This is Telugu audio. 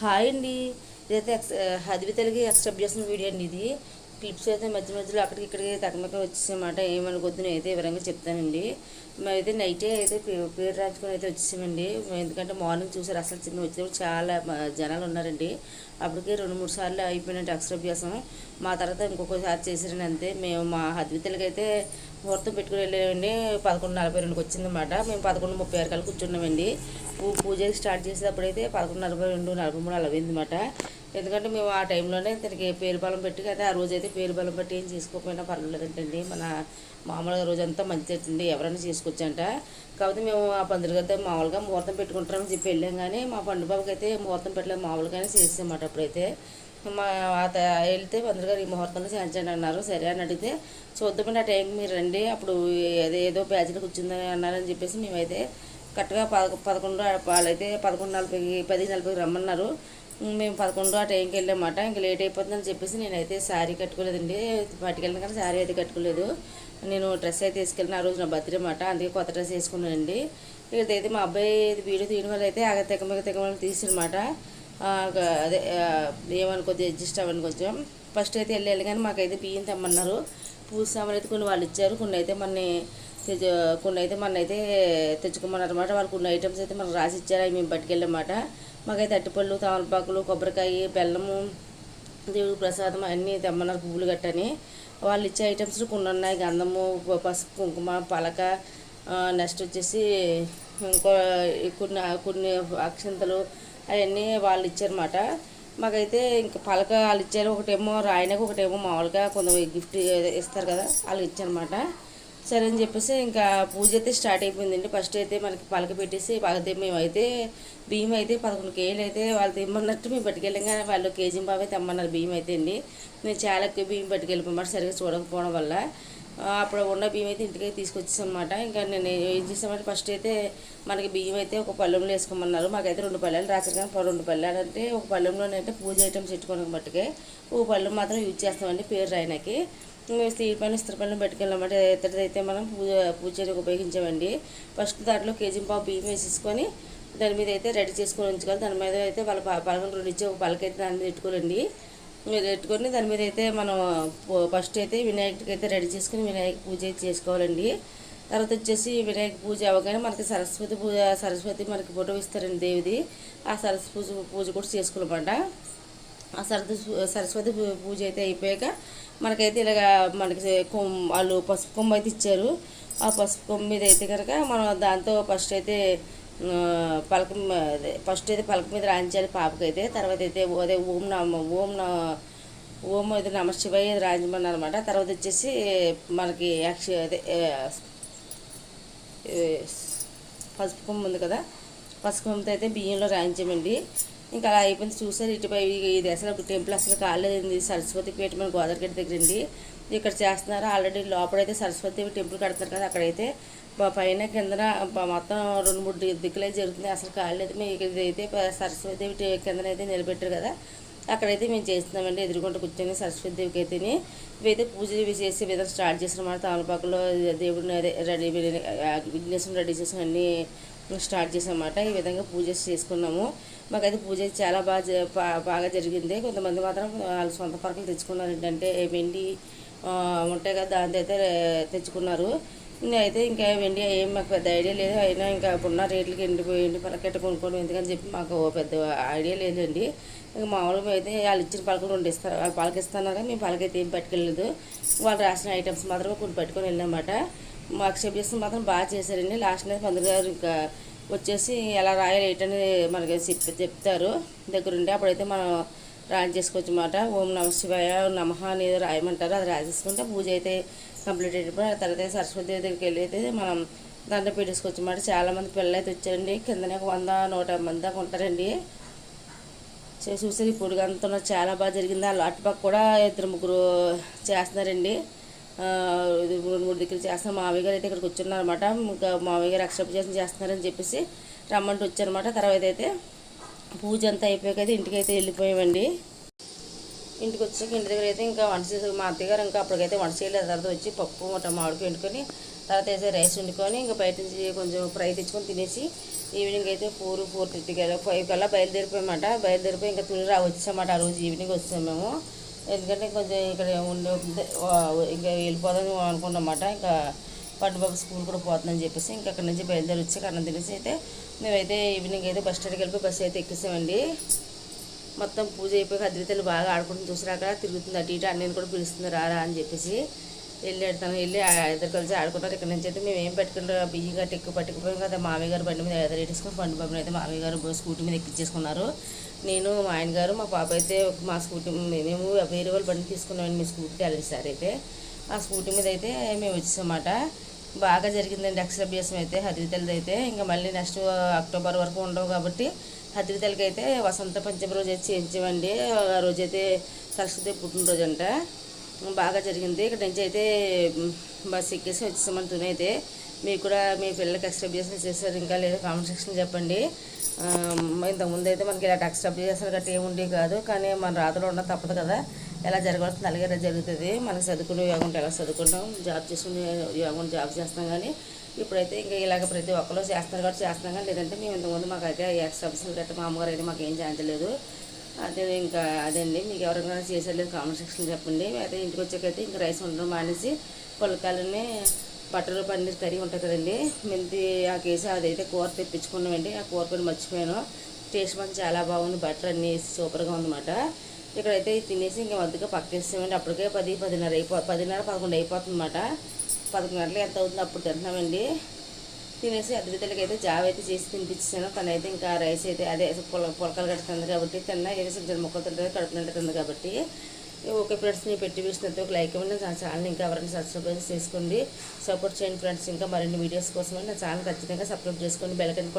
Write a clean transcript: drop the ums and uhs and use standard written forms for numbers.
హాయ్ అండి. ఇదైతే హదివి తెలుగు ఎక్స్పెక్ట్ చేసిన వీడియో అండి. ఇది క్లిప్స్ అయితే మధ్య మధ్యలో అక్కడికి ఇక్కడికి తగ్గమక్క వచ్చేసామాట. ఏమనుకోద్దు నేను అయితే వివరంగా చెప్తానండి. మరి అయితే నైటే అయితే పేరు రాయించుకొని అయితే వచ్చేసామండి. ఎందుకంటే మార్నింగ్ చూసారు అసలు చిన్న వచ్చినప్పుడు చాలా జనాలు ఉన్నారండి. అప్పటికే 2-3 సార్లు అయిపోయినట్టు అక్షరాభ్యాసం. మా తర్వాత ఇంకొకసారి చేసారండి అంతే. మేము మా హద్వి తెలుగు అయితే ముహూర్తం పెట్టుకుని వెళ్ళామండి. 11:42కి వచ్చిందన్నమాట. మేము 11:36 కల్లా కూర్చున్నామండి. పూజ స్టార్ట్ చేసేటప్పుడు అయితే 11:42, 43 అలా అయిందన్నమాట. ఎందుకంటే మేము ఆ టైంలోనే తనకి పేరు బలం పెట్టి కదా, ఆ రోజైతే పేరు బలం పెట్టి ఏం చేసుకోకపోయినా పర్వాలేదంటండి. మన మామూలుగా రోజంతా మంచి అవుతుంది, ఎవరైనా చేసుకోవచ్చంట. కాకపోతే మేము ఆ పందులు కదా మామూలుగా ముహూర్తం పెట్టుకుంటామని చెప్పి వెళ్ళాం. కానీ మా పండు బాబుకి అయితే ముహూర్తం పెట్టలేదు, మామూలుగానే చేసామాట. అప్పుడైతే మా వెళ్తే పందులు గారు ఈ ముహూర్తంలో చేయించండి అన్నారు. సరే అని అడిగితే చూద్దామండి ఆ టైంకి మీరు రండి, అప్పుడు ఏదో బ్యాచ్లో కూర్చుందని అన్నారని చెప్పేసి మేమైతే కరెక్ట్గా 11 వాళ్ళైతే 11:40 10:40 రమ్మన్నారు. మేము 11 ఆ టైంకి వెళ్ళామాట. ఇంక లేట్ అయిపోతుందని చెప్పేసి నేనైతే శారీ కట్టుకోలేదండి. పట్టుకెళ్ళిన కానీ శారీ అయితే కట్టుకోలేదు. నేను డ్రెస్ అయితే తీసుకెళ్ళిన. ఆ రోజు నా బర్త్డే మాట, అందుకే కొత్త డ్రెస్ వేసుకున్నానండి. ఇదైతే మా అబ్బాయి వీడియో తీయడం వల్ల అయితే తెగమని తీసినమాట. అదే ఏమనుకోద్ది అడ్జస్ట్ అవ్వండి కొంచెం. ఫస్ట్ అయితే వెళ్ళాలి కానీ మాకైతే బియ్యం తెమ్మన్నారు. పూజ సామాన్లు అయితే కొన్ని వాళ్ళు ఇచ్చారు, కొన్ని అయితే మనైతే తెచ్చుకోమన్నారు అనమాట. వాళ్ళు కొన్ని ఐటమ్స్ అయితే మనకు రాసి ఇచ్చారు, అవి మేము పట్టుకెళ్ళామాట. మాకైతే అట్టిపళ్ళు, తమలపాకులు, కొబ్బరికాయ, బెల్లము, దేవుడి ప్రసాదం అన్నీ తెమ్మన్నారు, పువ్వులు గట్టని. వాళ్ళు ఇచ్చే ఐటమ్స్ కొన్ని ఉన్నాయి. గంధము, పసుపు, కుంకుమ, పలక, నెక్స్ట్ వచ్చేసి ఇంకో కొన్ని అక్షంతలు అవన్నీ వాళ్ళు ఇచ్చారన్నమాట. మాకైతే ఇంకా పలక వాళ్ళు ఇచ్చారు. ఒకటేమో రాయనకు, ఒకటేమో మామూలుగా కొంత గిఫ్ట్ ఇస్తారు కదా, వాళ్ళు ఇచ్చారన్నమాట. సరే అని చెప్పేసి ఇంకా పూజ అయితే స్టార్ట్ అయిపోయిందండి. ఫస్ట్ అయితే మనకి పలక పెట్టేసి మేమైతే బియ్యం అయితే 11 కేజీలు అయితే వాళ్ళు తెమ్మన్నట్టు మేము పట్టుకెళ్ళాం. కానీ వాళ్ళు కేజీ బాబే తెమ్మన్నారు బియ్యం అయితే అండి. నేను చాలా ఎక్కువ బియ్యం పట్టుకెళ్ళిపోమాట, సరిగ్గా చూడకపోవడం వల్ల. అప్పుడు ఉన్న బియ్యం అయితే ఇంటికి తీసుకొచ్చేసాం అనమాట. ఇంకా నేను ఏం చేసామంటే ఫస్ట్ అయితే మనకి బియ్యం అయితే ఒక పళ్ళెంలో వేసుకోమన్నారు. మాకైతే 2 పళ్ళెలు రాశారు. కానీ 2 పళ్ళెలు అంటే ఒక పళ్ళెంలోనైతే పూజ ఐటమ్స్ పెట్టుకోవడం మట్టుకే ఒక పళ్ళెం మాత్రం యూజ్ చేస్తామండి పేరు రాయనకి. స్టీల్ పైన ఇస్త్రీ పైన పెట్టుకెళ్ళామంట. ఇతడిదైతే మనం పూజకి ఉపయోగించామండి. ఫస్ట్ దాంట్లో కేజీ పావు బియ్యం వేసేసుకొని దాని మీద అయితే రెడీ చేసుకొని ఉంచుకోవాలి. దాని మీద అయితే వాళ్ళ పలకలు 2 ఇచ్చి ఒక పలకైతే దాని మీద పెట్టుకోవాలండి. పెట్టుకొని దాని మీద అయితే మనం ఫస్ట్ అయితే వినాయకుడికి అయితే రెడీ చేసుకుని వినాయక పూజ అయితే చేసుకోవాలండి. తర్వాత వచ్చేసి వినాయక పూజ అవ్వగానే మనకి సరస్వతి మనకి ఫోటో ఇస్తారండి దేవిది. ఆ సరస్వతి పూజ కూడా చేసుకోవాలన్నమాట. ఆ సరస్వతి పూజ అయితే అయిపోయాక మనకైతే ఇలాగ మనకి వాళ్ళు పసుపు కొమ్ము అయితే ఇచ్చారు. ఆ పసుపు కొమ్ము మీద అయితే కనుక మనం దాంతో ఫస్ట్ అయితే ఫస్ట్ అయితే పలక మీద రాయించాలి పాపకైతే. తర్వాత అయితే అదే ఓం అయితే నమ శివయ్య రాయించమన్నారు అనమాట. తర్వాత వచ్చేసి మనకి అదే పసుపు కొమ్ము ఉంది కదా, పసుపు కొమ్ముతో అయితే బియ్యంలో రాయించామండి. ఇంకా అలా అయిపోయింది. చూసారు ఇటుపై ఇది అసలు టెంపుల్ అసలు కాలేదండి. సరస్వతి పేట మన గోదావరి దగ్గర అండి. ఇక్కడ చేస్తున్నారు. ఆల్రెడీ లోపలైతే సరస్వతి టెంపుల్ కడుతున్నారు కదా, అక్కడైతే పైన కిందన మొత్తం 2-3 దిక్కులే జరుగుతుంది. అసలు కాలేదు. మేము ఇదైతే సరస్వతి కిందన అయితే నిలబెట్టారు కదా, అక్కడైతే మేము చేస్తున్నామండి. ఎదురుకుంటూ కూర్చొని సరస్వతి దేవికి అయితేనే ఇవైతే పూజ చేసే విధానం స్టార్ట్ చేసినమాట. తమలపాకులో దేవుడిని అదే రెడీ విఘ్నేశ్వరం రెడీ చేసి అన్నీ స్టార్ట్ చేసామన్నమాట. ఈ విధంగా పూజ చేసుకున్నాము. మాకైతే పూజ చాలా బాగా జరిగింది. కొంతమంది మాత్రం వాళ్ళు సొంత పరకలు తెచ్చుకున్నారు. ఏంటంటే వెండి ఉంటాయి కదా, దాంతో అయితే తెచ్చుకున్నారు. అయితే ఇంకా వెండి ఏం మాకు పెద్ద ఐడియా లేదు. అయినా ఇంకా ఇప్పుడున్న రేట్లకి ఎండి పలకెట్ట కొనుక్కోవడం ఎందుకని చెప్పి మాకు పెద్ద ఐడియా లేదండి. ఇంకా మామూలుగా అయితే వాళ్ళు ఇచ్చిన పలకలు 2 ఇస్తారు. వాళ్ళు పలకిస్తున్నారు కానీ మేము పలకైతే ఏం పట్టుకెళ్ళలేదు. వాళ్ళు రాసిన ఐటమ్స్ మాత్రమే కొన్ని పట్టుకొని వెళ్ళామన్నమాట. మాకు చెప్పేసి మాత్రం బాగా చేశారండి. లాస్ట్ నైట్ పంతులు గారు ఇంకా వచ్చేసి ఎలా రాయాలి ఏంటని మనకి చెప్తారు దగ్గరుండి. అప్పుడైతే మనం రాయించేసుకోవచ్చు అన్నమాట. ఓం నమ శివాయ నమః అనేది రాయమంటారు. అది రాసేసుకుంటే పూజ అయితే కంప్లీట్ అయిపోయి ఆ తర్వాత సరస్వతి దగ్గరికి వెళ్ళి అయితే మనం దాంట్లో పెట్టేసుకోవచ్చు అన్నమాట. చాలామంది పిల్లలు అయితే వచ్చారండి. కిందనే 100-150 మంది దాకా ఉంటారండి. చూసారు ఈ పొడిగంతా చాలా బాగా జరిగింది. వాళ్ళు అటుపక్క కూడా 2-3 చేస్తున్నారండి. 2-3 దిక్కులు చేస్తున్నారు. మావయ్య గారు అయితే ఇక్కడికి వచ్చున్నారన్నమాట. ఇంకా మావయ్య గారు అక్షరాభ్యాసం చేస్తున్నారని చెప్పేసి రమ్మంటూ వచ్చారన్నమాట. తర్వాత అయితే పూజ అంతా అయిపోయాక అయితే ఇంటికి అయితే వెళ్ళిపోయామండి. ఇంటికి వచ్చాక ఇంటి దగ్గర అయితే ఇంకా వంట చేసి మా అత్తగారు ఇంకా అప్పటికైతే వంట చేయలేదు. తర్వాత వచ్చి పప్పు మామిడికి వండుకొని తర్వాత అయితే రైస్ వండుకొని ఇంకా బయట నుంచి కొంచెం ఫ్రై తెచ్చుకొని తినేసి ఈవినింగ్ అయితే 4:30 కల్లా 5 కల్లా బయలుదేరిపోయామాట. బయలుదేరిపోయి ఇంకా తుని వచ్చామాట. ఆ రోజు ఈవినింగ్ వచ్చాము మేము. ఎందుకంటే కొంచెం ఇక్కడ ఉండే ఇంకా వెళ్ళిపోదాం అనుకున్నమాట. ఇంకా పండుబాబు స్కూల్ కూడా పోతుందని చెప్పేసి ఇంకా అక్కడ నుంచి బయలుదేరి వచ్చి అన్నం తినేసి అయితే మేమైతే ఈవినింగ్ అయితే బస్ స్టాండ్కి వెళ్ళిపోయి బస్సు అయితే ఎక్కేసామండి. మొత్తం పూజ అయిపోయి అద్వితలు బాగా ఆడుకుంటూ చూసారాక తిరుగుతుంది అటు ఇటు అన్నీ కూడా పిలుస్తుంది రారా అని చెప్పేసి వెళ్ళి ఇద్దరు కలిసి ఆడుకుంటారు. ఇక్కడ నుంచి అయితే మేము ఏం పెట్టుకుంటారు బియ్యం గట్టి ఎక్కువ పట్టుకుపోయాం కదా. మామయ్య గారు బండి మీద ఎదురెట్టేసుకుని పండుబాబుని అయితే మామయ్య గారు స్కూటీ మీద ఎక్కించేసుకున్నారు. నేను మా ఆయన గారు మా పాప అయితే మా స్కూటీ మేము వేరే వాళ్ళు బండి తీసుకున్నామండి. మీ స్కూటీ వెళ్ళేసారి అయితే ఆ స్కూటీ మీద అయితే మేము వచ్చేసామాట. బాగా జరిగిందండి అక్షరాభ్యాసం అయితే హద్వితలది అయితే. ఇంకా మళ్ళీ నెక్స్ట్ అక్టోబర్ వరకు ఉండవు కాబట్టి హద్వితలకి అయితే వసంత పంచమి రోజు అయితే చేయించామండి. ఆ రోజైతే సరస్వతి పుట్టినరోజు అంట. బాగా జరిగింది. ఇక్కడ నుంచి అయితే బస్ ఎక్కేసి వచ్చేసామని తుని అయితే. మీకు కూడా మీ పిల్లలకి ఎక్స్ట్రాభ్యాసం చేశారు ఇంకా లేదా కామెంట్ సెక్షన్ చెప్పండి. ఇంతకుముందు అయితే మనకి ఇలా ఎక్స్ట్రాభ్యాసాలు గట్రా ఏముండేవి కాదు, కానీ మన రాత్రిలో ఉండడం తప్పదు కదా. ఎలా జరగవలసింది అలాగే జరుగుతుంది. మనం చదువుకునే యోగం ఎలా చదువుకుంటాం, జాబ్ చేసుకునే యోగం జాబ్ చేస్తాం. కానీ ఇప్పుడైతే ఇంకా ఇలాగ ప్రతి ఒక్కరు చేస్తున్నారు కాబట్టి చేస్తున్నాం. కానీ లేదంటే మేము ఇంతకుముందు మాకు అయితే ఎక్స్ట్రాభ్యాసాలు గట్రా మా అమ్మగారు అయితే మాకు ఏం చేయించలేదు. అదే ఇంకా అదండి. మీకు ఎవరికైనా చేసేలేదు కామెంట్ సెక్షన్ చెప్పండి. అయితే ఇంటికి వచ్చాకైతే ఇంకా రైస్ ఉండడం మానేసి పుల్లకాయలని బటర్ పన్నీర్ కర్రీ ఉంటుంది కదండి, మెంతి ఆ కేసు అదైతే కూర తెప్పించుకున్నామండి. ఆ కూర కూడా మర్చిపోయాను. టేస్ట్ మాత్రం చాలా బాగుంది. బటర్ అన్నీ సూపర్గా ఉందన్నమాట. ఇక్కడైతే తినేసి ఇంకా మధ్యగా పక్కేస్తామండి. అప్పటికే 10:11 అయిపోతుంది అన్నమాట. 11 గంటలకు ఎంత అవుతుంది అప్పుడు తింటున్నామండి. తినేసి అద్వితలకి అయితే జాబ్ అయితే చేసి తినిపించాను. తనైతే ఇంకా రైస్ అయితే అదే పొలకలు కడుతుంది కాబట్టి తిన్నా ఏదో చిన్న మొక్కలు తింటుంది కడుపు నిండుతుంది కాబట్టి. ఓకే ఫ్రెండ్స్, నేను పెట్టి చూసినంత ఒక లైక్ ఇవ్వండి. నా ఛానల్ ఇంకా ఎవరైనా సబ్స్క్రైబ్ చేసుకోండి, సపోర్ట్ చేయండి ఫ్రెండ్స్. ఇంకా మరిన్ని వీడియోస్ కోసం నా ఛానల్ ఖచ్చితంగా సబ్స్క్రైబ్ చేసుకోండి. Bell icon